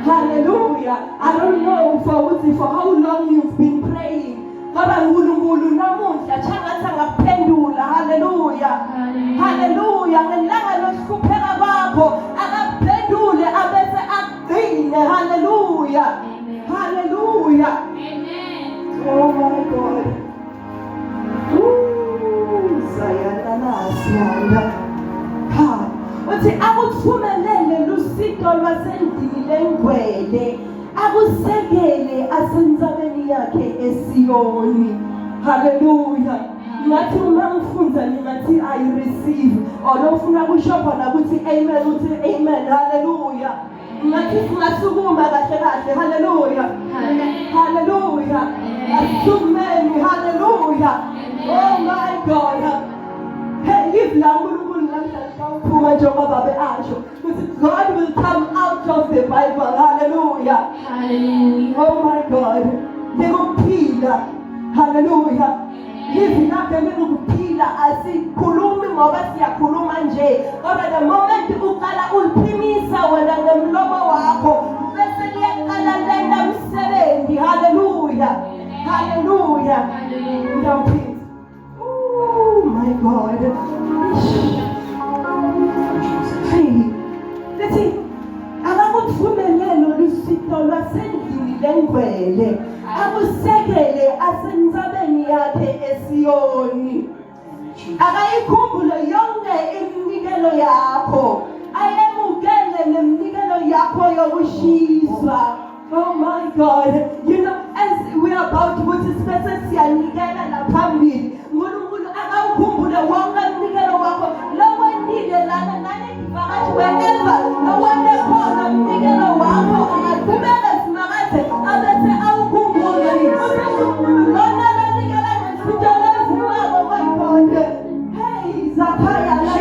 Hallelujah. I don't know for how long you've been praying. Hallelujah. Hallelujah. Ngelanga lokuhlupheka kwakho akaphendule abese aqine. Hallelujah. Hallelujah. Amen. Oh my God. Sayana. Uthi akuthumelele lusito lwasendlini lengcwele akusekele asendzabeni yakhe eSiyoni. Hallelujah. Ngathi uma ngifunda ngathi I receive olofuna kushopa nakuthi amen uthi amen. Hallelujah. Ngathi singasukuma kahle kahle. Hallelujah. Hallelujah. Asumeni. Hallelujah. Oh my God. Hey, live long. God will come out of the Bible. Hallelujah. Hallelujah. Oh my God. Nekuphila. Hallelujah. Live lakhe nekuphila asikhulumi ngoba siyakhuluma nje. Kodwa the moment uqala uliphimisa wena ngemlomo wakho bese liyaqala lenda umsebenzi. Hallelujah. Hallelujah. Hallelujah. Oh my God. Hey, lethi akakuthumelelo lusito lwasendlini lengcwele akusekele asendzabeni yakhe eSiyoni. Akayikhumbule yonke iminikelo yakho ayemukele neminikelo yakho yokushiswa. Oh my God. You know, as we are about to put this person siyanikela laphambili uNkulunkulu akawukhumbule wonke umnikelo wakho lowendile lana nane ngivakashi wherever lowende khona umnikelo wakho aqhubeke simakathe abese awukhumbule uNkulunkulu lona lanikela ngesitho levuwako. My God. Hey, Zakhaya la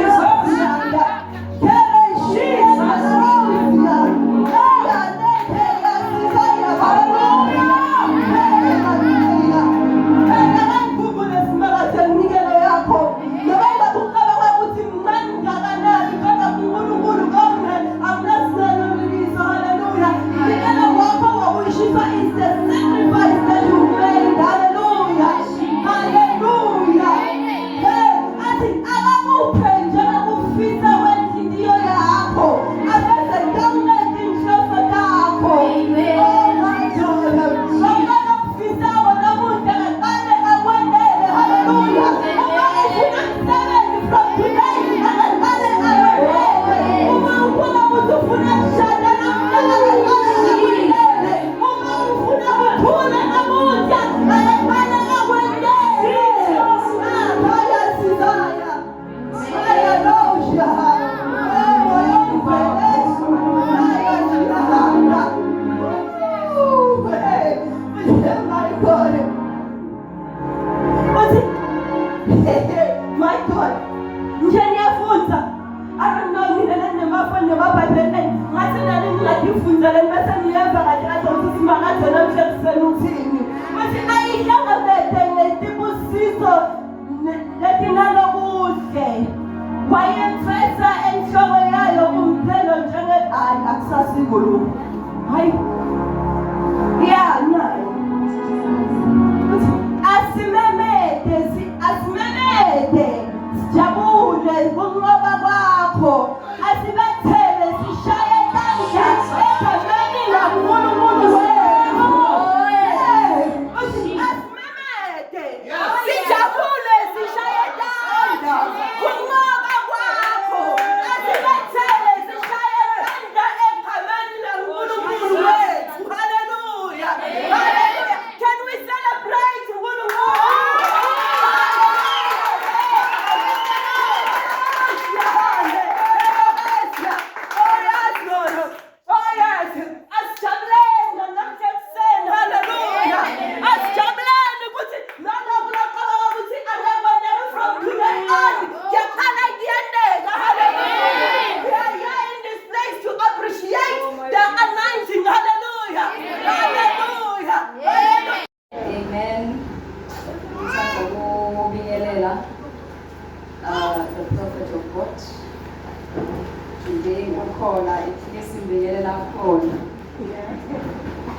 Today ukhona iphike simbingelela khona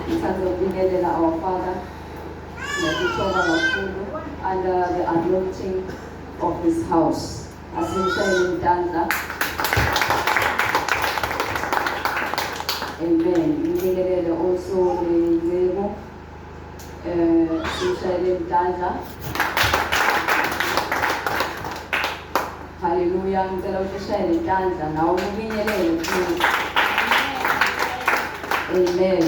Ngithanda ukubingelela our Father ngokuthoba kakhulu under the anointing of this house. Asimshayele intandla. Amen. Ngibingelele also leZebo. Simshayele intandla. Hallelujah. Ngicela ukuthi ushayele intandla nawe ubingelele please. Amen.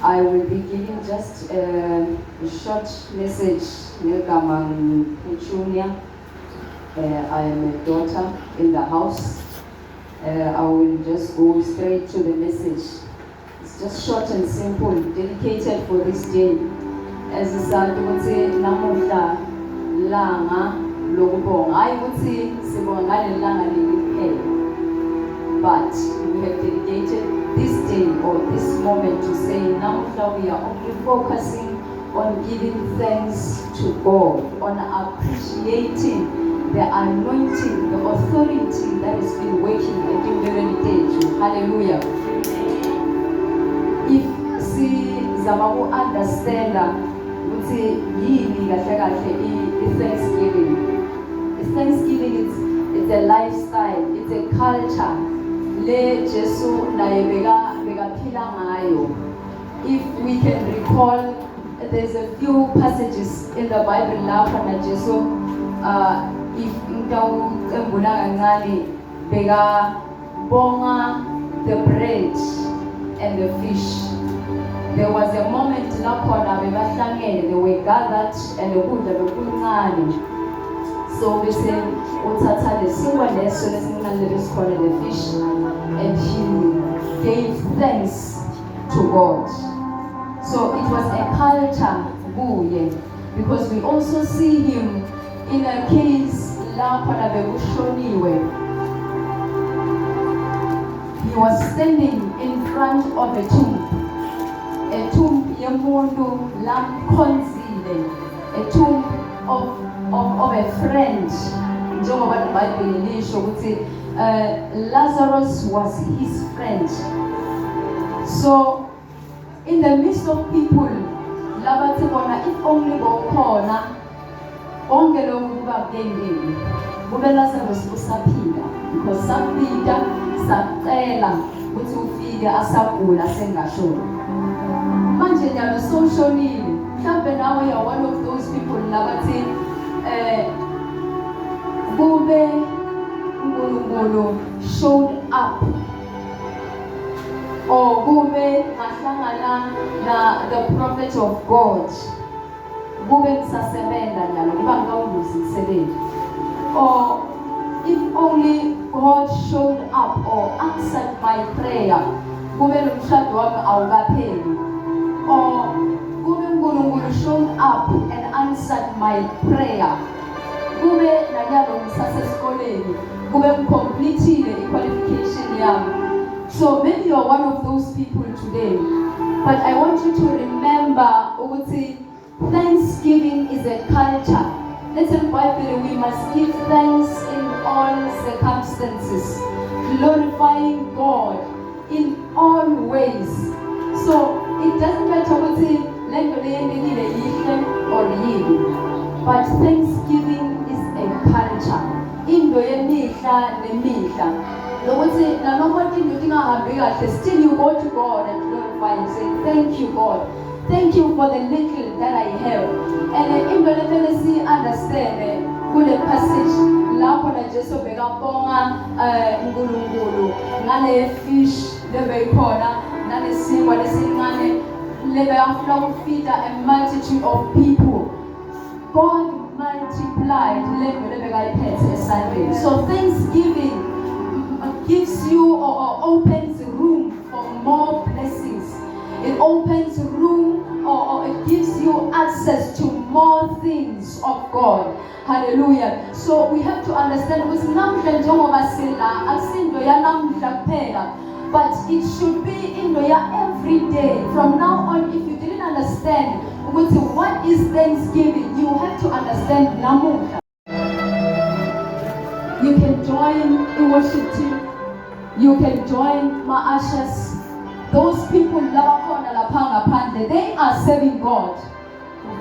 I will be giving just a short message. Junior. I am a daughter in the house. I will just go straight to the message. It's just short and simple, dedicated for this day. As I said, namuhla langa lokubonga. I would say sibonga langa liliphela. But we have dedicated this day or this moment to say namuhla we are only focusing on giving thanks to God, on appreciating the anointing, the authority that has been working in the heritage. Hallelujah. If sizama ku understand ukuthi yini kahle kahle Thanksgiving. Thanksgiving it's a lifestyle, it's a culture le Jesu naye bekaphila ngayo. If we can recall, there's a few passages in the Bible lapho na Jesu if ngitawucembula kancane bekabonga the bread and the fish. There was a moment lapho bebahlangene, they were gathered and ukudla bekuncane. So we say uthatha lesinkwa leso lesincane lesikhona the fish and he gave thanks to God. So it was a culture kuye, because we also see him in a case lapho bekushoniwe. He was standing in front of a tomb yomuntu lamkhonzile, a tomb of a friend. Njengoba iBhayibheli lisho ukuthi Lazarus was his friend. So in the midst of people, labathi bona if only bokhona onke lokhu kuba kuyengeni kube Lazarus usaphila, because sapita sacela ukuthi ufike asagula sengashona. Manje njalo socially mhlambe nawe you are one of those people labathi kube uNkulunkulu showed up, or kube ngahlangana na the prophet of God kube ngisasebenza njalo kuba ngawuluzi umsebenzi, or if only God showed up or answered my prayer kube nomshado wami awukapheli, or kube uNkulunkulu showed up and answered my prayer kube nanyalo ngisasesikoleni kube ngikompletile iqualification yami. So maybe you are one of those people today, but I want you to remember ukuthi Thanksgiving is a culture. Let's in the Bible we must give thanks in all circumstances, glorifying God in all ways. So it doesn't matter ukuthi lento leyendekile yihle or yimbi, but Thanksgiving is a culture. Into yemihla nemihla. Lokuthi nanoma into ingahambi kahle, still you go to God and glorify and say thank you God. Thank you for the little that I have. And into le si understand kule passage lapho na Jesu bekabonga uNkulunkulu ngale fish lebeyikhona nalesinkwa lesincane lebeyafuna ukufeed a multitude of people. God multiplied lento lebekayiphethe esandleni. So Thanksgiving gives you or opens room for more blessings. It opens room or it gives you access to more things of God. Hallelujah. So we have to understand ukuthi namhla njengoba sila akusindo yanamhla kuphela, but it should be into ya every day. From now on, if you didn't understand what is Thanksgiving, you have to understand namuhla. You can join the worship team. You can join my ushers. those people labakhona lapha ngaphandle, they are serving God.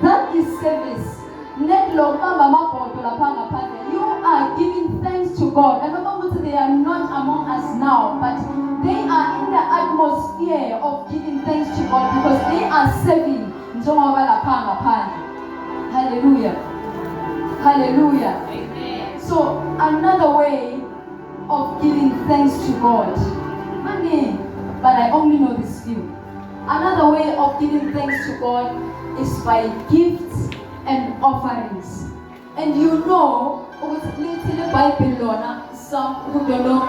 That is service. Net lo bamba amabhodo lapha ngaphandle, you are giving thanks to God. And noma they are not among us now, but they are in the atmosphere of giving thanks to God because they are serving njengoba lapha ngaphandle. Hallelujah. Hallelujah. Amen. So another way of giving thanks to God, money, but I only know this few. Another way of giving thanks to God is by gifts and offerings. And you know, little Bible lona, some who don't know,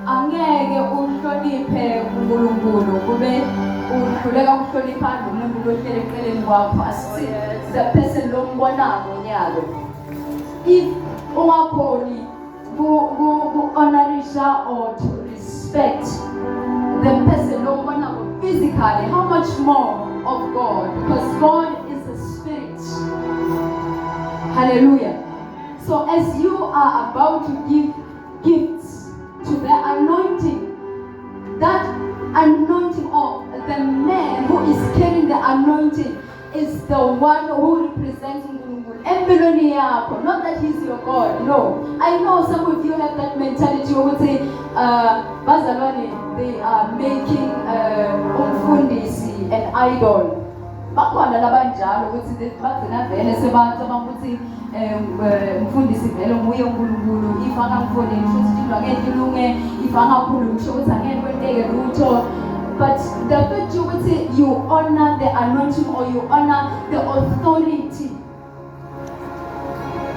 angeke uhloniphe uNkulunkulu kube uhluleka ukuhlonipha umuntu ohlele eceleni kwakho asithi the person lombonako nyalo. If ungakhoni ku-honorisha or to respect the person lombonako physically, how much more of God? Because God is a spirit. Hallelujah. So as you are about to give gifts to the anointing, that anointing of the man who is carrying the anointing is the one who represents Ngulungulu. Empeloni yako, not that he's your God. No. I know some of you have that mentality who would say, Bazalwane, they are making umfundisi an idol. Bakhona labanjalo ukuthi bagcina vele sebantu abakuthi umfundisi vele nguye uNkulunkulu, ifaka mfundisi futhi into angeke ilunge, ifaka kakhulu kusho ukuthi angeke kwenteke lutho. But the fact you honor the anointing or you honor the authority,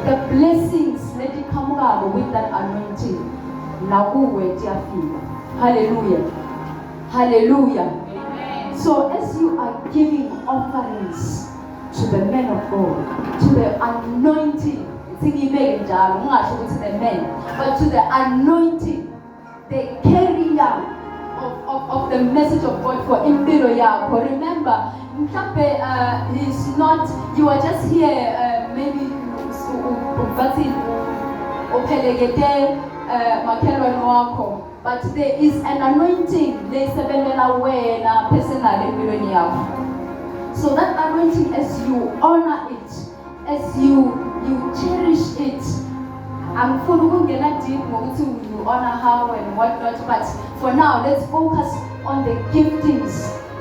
the blessings that come out with that anointing. Nakuwe tiyafika. Hallelujah. Hallelujah. So as you are giving offerings to the men of God, to the anointing, to the men, but to the anointing, the carrier of the message of God for impilo yako. Remember, he's not, you are just here, maybe but there is an anointing, there is a personal. So that anointing, as you honor it, as you cherish it, I'm for you honor how and whatnot, but for now let's focus on the giftings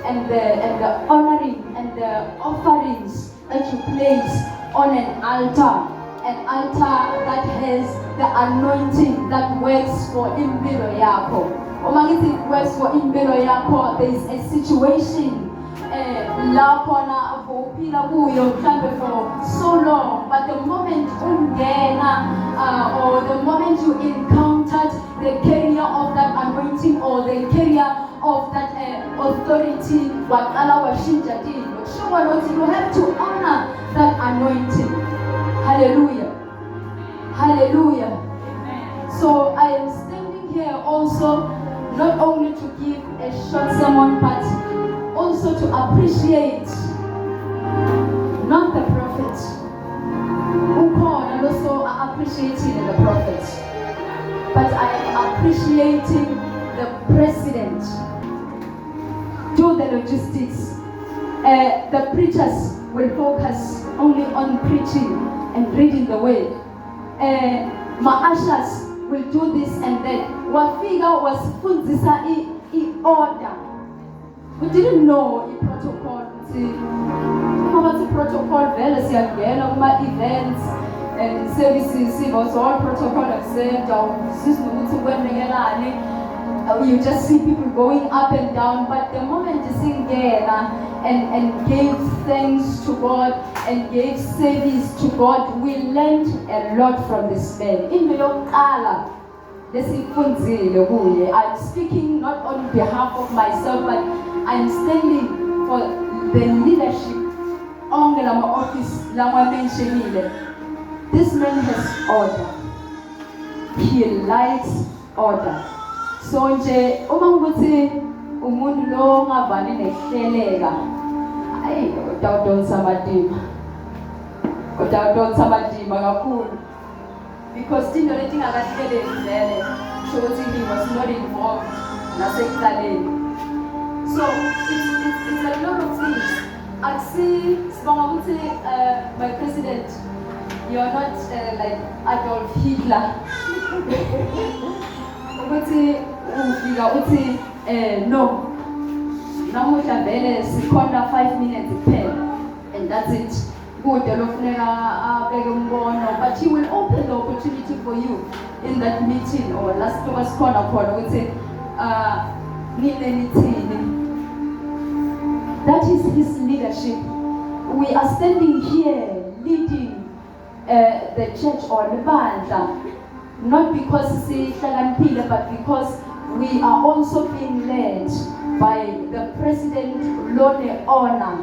and the honoring and the offerings that you place on an altar that has the anointing that works for impilo yako. It works for impilo yako. There is a situation lapho na upila kuyo for so long, but the moment or the moment you encountered the carrier of that anointing or the carrier of that authority, you have to honor that anointing. Hallelujah. Hallelujah. So I am standing here also not only to give a short sermon, but also to appreciate not the prophet, and also appreciating the prophet, but I am appreciating the president. Do the logistics. The preachers will focus only on preaching and reading the word. My ushers will do this and that. Wafika was fundisa order. We didn't know the protocol. The protocol vele siyangena kuma events and services, was all protocol observed. You just see people going up and down, but the moment you sing and gave thanks to God and gave service to God, we learned a lot from this man. I'm speaking not on behalf of myself, but I'm standing for the leadership on the office. This man has order. He likes order. So nje uma ukuthi umuntu lo ngavani nehleleka udawudonsa amadima kakhulu, because into leti ngakahleleki vele kusho ukuthi he was not involved nasekuqaleni. So it's a lot of things. I see, my president, you're not like Adolf Hitler. No. Namuhla vele sikhona 5 minutes kuphela and that's it. Good, but he will open the opportunity for you in that meeting or last was corner we say that is his leadership. We are standing here leading the church or the band, not because but because we are also being led by the President Lone Honor,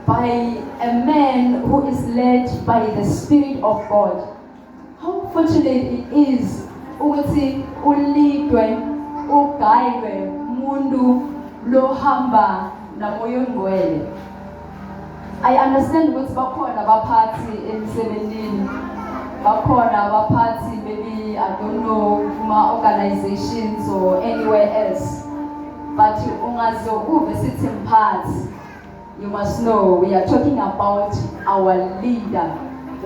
by a man who is led by the Spirit of God. How fortunate it is ukuthi ulidwe ugaywe mundu lohamba namoyo ngcwele. I understand ukuthi bakhona abaphathi emsebenzini, bakhona abaphathi maybe I don't know kuma organizations or anywhere else, but ungazo uve sithi mphathi. You must know we are talking about our leader,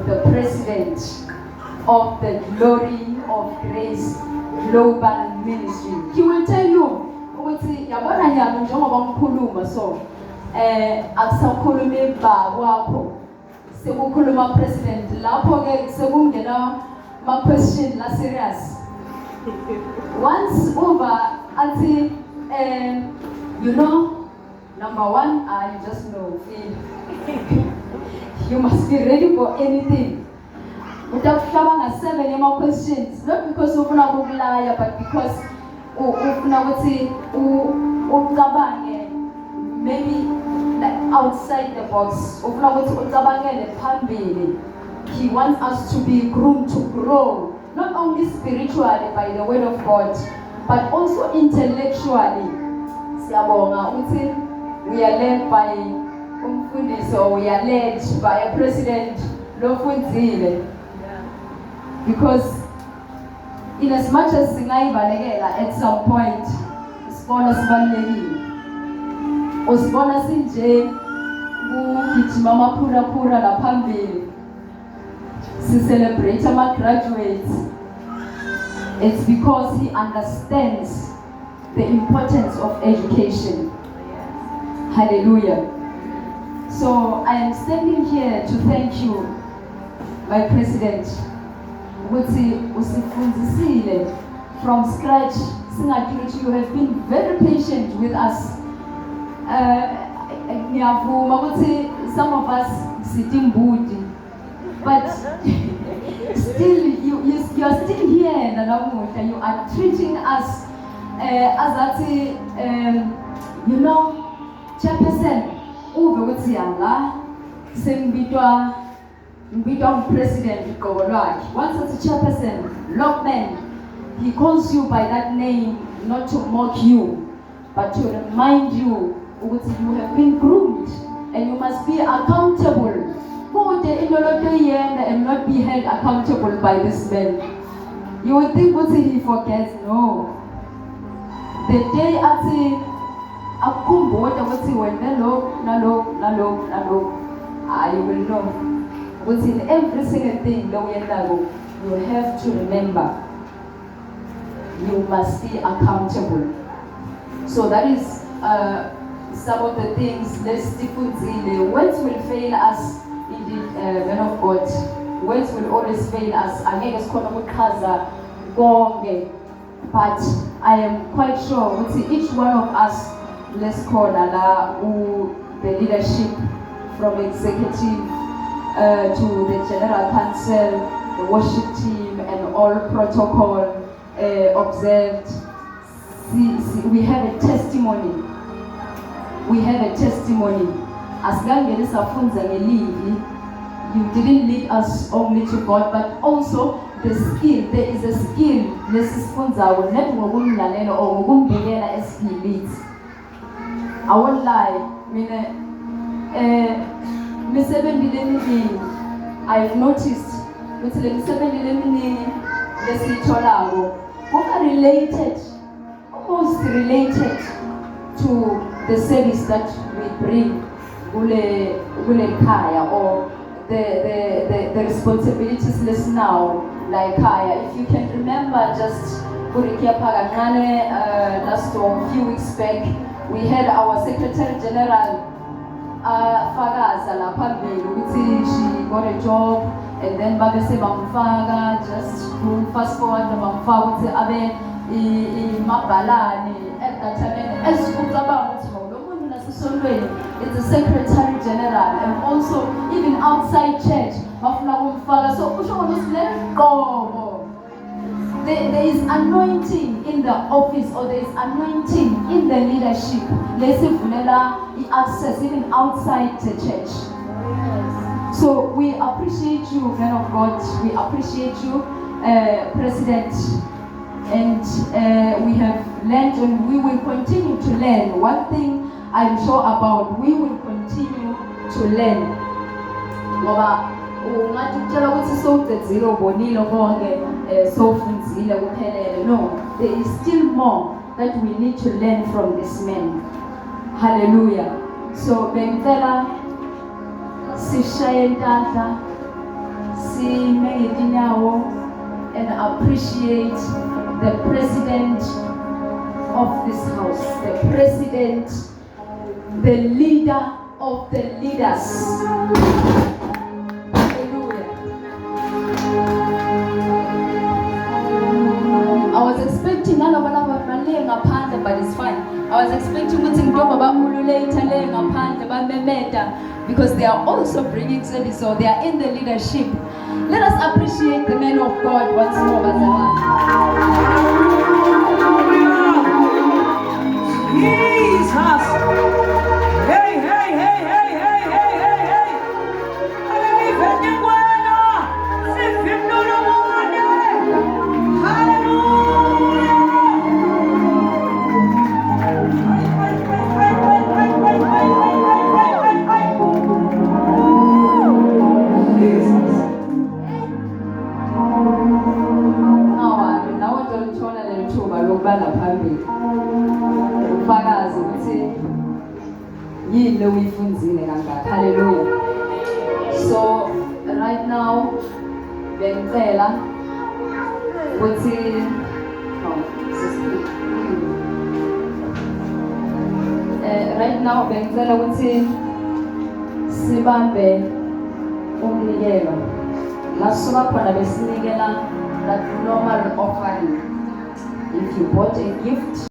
the president of the Glory of Grace Global Ministry. He will tell you, yabona nyalo njengoba ngikhuluma so akusakhuluma baba wakho sekukhuluma president lapho ke sekungena ma question la serious. Once over until you know, number one, you just know, you must be ready for anything. Without having 7 more questions, not because of liar, but because maybe like outside the box. He wants us to be groomed to grow, not only spiritually by the word of God, but also intellectually. We are led by so we are led by a president because in as much as at some point celebrate our graduates. It's because he understands the importance of education. Hallelujah. So I am standing here to thank you, my president. From scratch, you have been very patient with us. Some of us sitting booty, but still you are still here, Nanamuta. You are treating us as you know, chairperson uve ukuthi yanga sembitwa president Gowolwakhe. Once as a chairperson, Lockman, he calls you by that name not to mock you, but to remind you that you have been groomed and you must be accountable. And not be held accountable by this man. You would think what he forgets. No. The day after akumbuka ukuthi wena nalo you will know. But in every single thing that we are you have to remember you must be accountable. So that is some of the things. Let's differently. Words will fail us, indeed, men of God. Words will always fail us. But I am quite sure with each one of us, let's call the leadership from executive to the general council, the worship team, and all protocol observed. We have a testimony. We have a testimony. As you didn't lead us only to God, but also the skill. There is a skill. This is I won't lie. I've noticed with the related, almost related to the service that we bring kule kaya, or the responsibilities list now, like kaya. If you can remember, just last a few weeks back, we had our Secretary General Fagaza la phambili ukuthi she got a job, and then babese bamfaka, just fast forward bamfaka ukuthi abe imabhalane at that time, esikucabanga ukuthi lo muntu nasesondweni is the Secretary General, and also even outside church bafuna kumfaka. So kusho ukuthi le qobo, there is anointing in the office, or there is anointing in the leadership. Lesivunela access even outside the church. So we appreciate you, men of God. We appreciate you, President. And we have learned, and we will continue to learn. One thing I'm sure about, we will continue to learn. No, there is still more that we need to learn from this man. Hallelujah. So bengicela sishaye intahla, sime ngetinyawo, and appreciate the president of this house, the president, the leader of the leaders. I was expecting but it's fine. I was expecting because they are also bringing service, so they are in the leadership. Let us appreciate the men of God once more. Jesus! Hey, hey, hey, hey, hey, hey, hey, hey! Hallelujah. So right now, bengicela ukuthi sibambe umnikelo. Lasuka khona besinikela that normal offering. If you bought a gift,